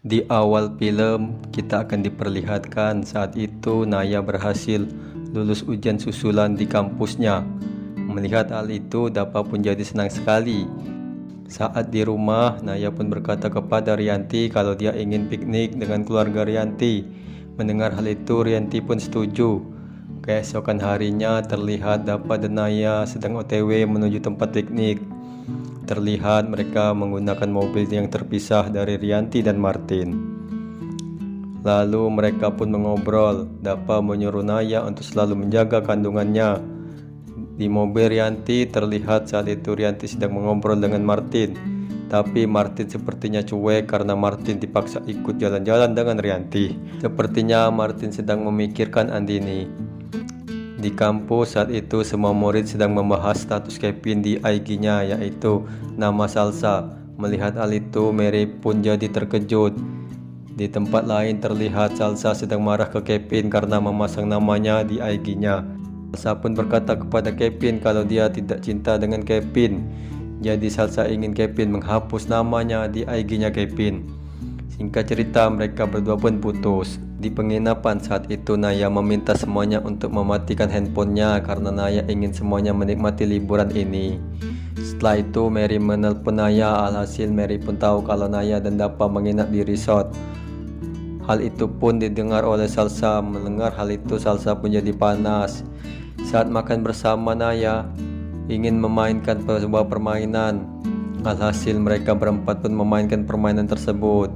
Di awal film, kita akan diperlihatkan saat itu Naya berhasil lulus ujian susulan di kampusnya. Melihat hal itu, Dapa pun jadi senang sekali. Saat di rumah, Naya pun berkata kepada Rianti kalau dia ingin piknik dengan keluarga Rianti. Mendengar hal itu, Rianti pun setuju. Keesokan harinya, terlihat Dapa dan Naya sedang OTW menuju tempat piknik. Terlihat mereka menggunakan mobil yang terpisah dari Rianti dan Martin. Lalu mereka pun mengobrol. Dapa menyuruh Naya untuk selalu menjaga kandungannya. Di mobil Rianti terlihat saat itu Rianti sedang mengobrol dengan Martin. Tapi Martin sepertinya cuek karena Martin dipaksa ikut jalan-jalan dengan Rianti. Sepertinya Martin sedang memikirkan Andini. Di kampus saat itu semua murid sedang membahas status Kevin di IG-nya, yaitu nama Salsa. Melihat hal itu, Mary pun jadi terkejut. Di tempat lain terlihat Salsa sedang marah ke Kevin karena memasang namanya di IG-nya. Salsa pun berkata kepada Kevin kalau dia tidak cinta dengan Kevin. Jadi Salsa ingin Kevin menghapus namanya di IG-nya Kevin. Singkat cerita, mereka berdua pun putus. Di penginapan saat itu, Naya meminta semuanya untuk mematikan handphonenya karena Naya ingin semuanya menikmati liburan ini. Setelah itu, Mary menelpon Naya. Alhasil, Mary pun tahu kalau Naya dan Dapa menginap di resort. Hal itu pun didengar oleh Salsa. Mendengar hal itu, Salsa pun jadi panas. Saat makan bersama, Naya ingin memainkan sebuah permainan. Alhasil, mereka berempat pun memainkan permainan tersebut.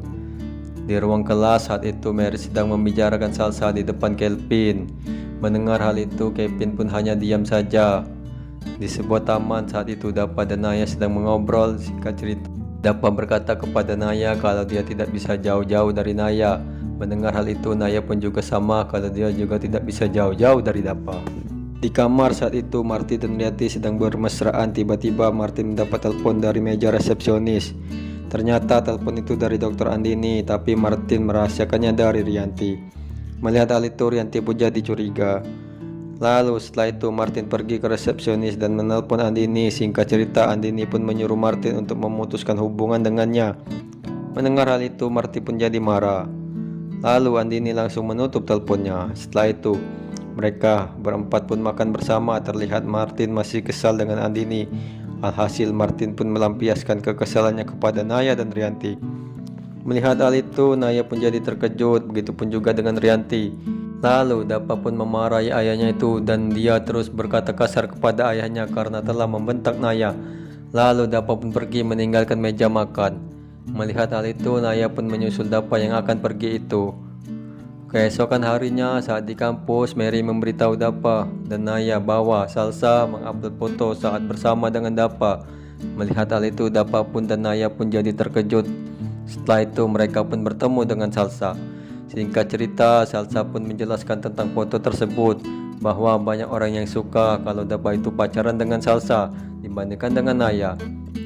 Di ruang kelas saat itu Mary sedang membicarakan Salsa di depan Kelvin. Mendengar hal itu, Kevin pun hanya diam saja. Di sebuah taman saat itu Dapa dan Naya sedang mengobrol. Singkat cerita, Dapa berkata kepada Naya kalau dia tidak bisa jauh-jauh dari Naya. Mendengar hal itu, Naya pun juga sama kalau dia juga tidak bisa jauh-jauh dari Dapa. Di kamar saat itu Martin dan Rianti sedang bermesraan. Tiba-tiba Martin mendapat telepon dari meja resepsionis. Ternyata telepon itu dari Dr. Andini, tapi Martin merahasiakannya dari Rianti. Melihat hal itu, Rianti pun jadi curiga. Lalu setelah itu Martin pergi ke resepsionis dan menelpon Andini. Singkat cerita, Andini pun menyuruh Martin untuk memutuskan hubungan dengannya. Mendengar hal itu, Martin pun jadi marah. Lalu Andini langsung menutup teleponnya. Setelah itu, mereka berempat pun makan bersama. Terlihat Martin masih kesal dengan Andini. Alhasil Martin pun melampiaskan kekesalannya kepada Naya dan Rianti. Melihat hal itu, Naya pun jadi terkejut, begitupun juga dengan Rianti. Lalu Dapa pun memarahi ayahnya itu dan dia terus berkata kasar kepada ayahnya karena telah membentak Naya. Lalu Dapa pun pergi meninggalkan meja makan. Melihat hal itu, Naya pun menyusul Dapa yang akan pergi itu. Keesokan harinya saat di kampus, Mary memberitahu Dapa dan Naya bahwa Salsa mengupload foto saat bersama dengan Dapa. Melihat hal itu, Dapa pun dan Naya pun jadi terkejut. Setelah itu mereka pun bertemu dengan Salsa. Singkat cerita, Salsa pun menjelaskan tentang foto tersebut, bahwa banyak orang yang suka kalau Dapa itu pacaran dengan Salsa dibandingkan dengan Naya.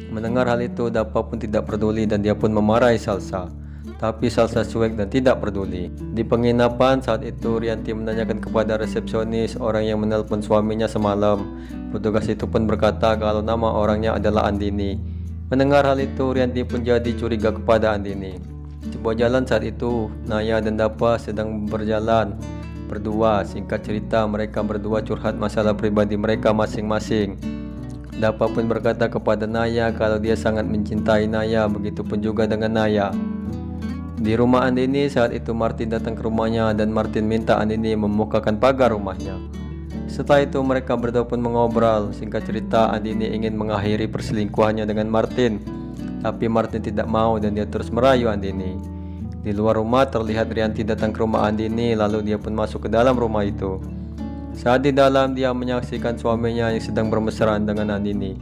Mendengar hal itu, Dapa pun tidak peduli dan dia pun memarahi Salsa. Tapi Salsa cuek dan tidak peduli. Di penginapan saat itu, Rianti menanyakan kepada resepsionis orang yang menelpon suaminya semalam. Petugas itu pun berkata kalau nama orangnya adalah Andini. Mendengar hal itu, Rianti pun jadi curiga kepada Andini. Sebuah jalan saat itu, Naya dan Dapa sedang berjalan berdua. Singkat cerita, mereka berdua curhat masalah pribadi mereka masing-masing. Dapa pun berkata kepada Naya kalau dia sangat mencintai Naya, begitupun juga dengan Naya. Di rumah Andini saat itu Martin datang ke rumahnya dan Martin minta Andini membukakan pagar rumahnya. Setelah itu mereka berdua pun mengobrol. Singkat cerita, Andini ingin mengakhiri perselingkuhannya dengan Martin, tapi Martin tidak mau dan dia terus merayu Andini. Di luar rumah terlihat Rianti datang ke rumah Andini, lalu dia pun masuk ke dalam rumah itu. Saat di dalam, dia menyaksikan suaminya yang sedang bermesraan dengan Andini.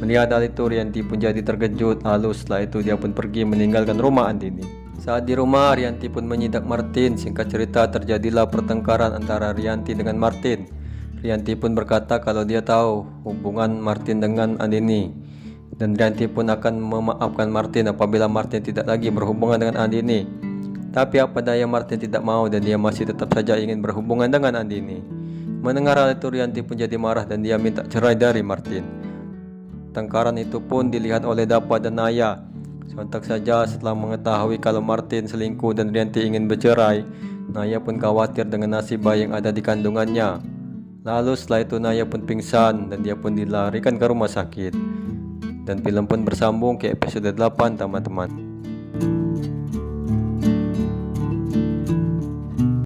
Melihat hal itu, Rianti pun jadi terkejut. Lalu setelah itu dia pun pergi meninggalkan rumah Andini. Saat di rumah, Rianti pun menyidak Martin. Singkat cerita, terjadilah pertengkaran antara Rianti dengan Martin. Rianti pun berkata kalau dia tahu hubungan Martin dengan Andini, dan Rianti pun akan memaafkan Martin apabila Martin tidak lagi berhubungan dengan Andini. Tapi apa daya, Martin tidak mau dan dia masih tetap saja ingin berhubungan dengan Andini. Mendengar hal itu, Rianti pun jadi marah dan dia minta cerai dari Martin. Pertengkaran itu pun dilihat oleh Dapa dan Naya. Sontak saja setelah mengetahui kalau Martin selingkuh dan Rianti ingin bercerai, Naya pun khawatir dengan nasib bayi yang ada di kandungannya. Lalu setelah itu Naya pun pingsan dan dia pun dilarikan ke rumah sakit. Dan film pun bersambung ke episode 8 teman-teman.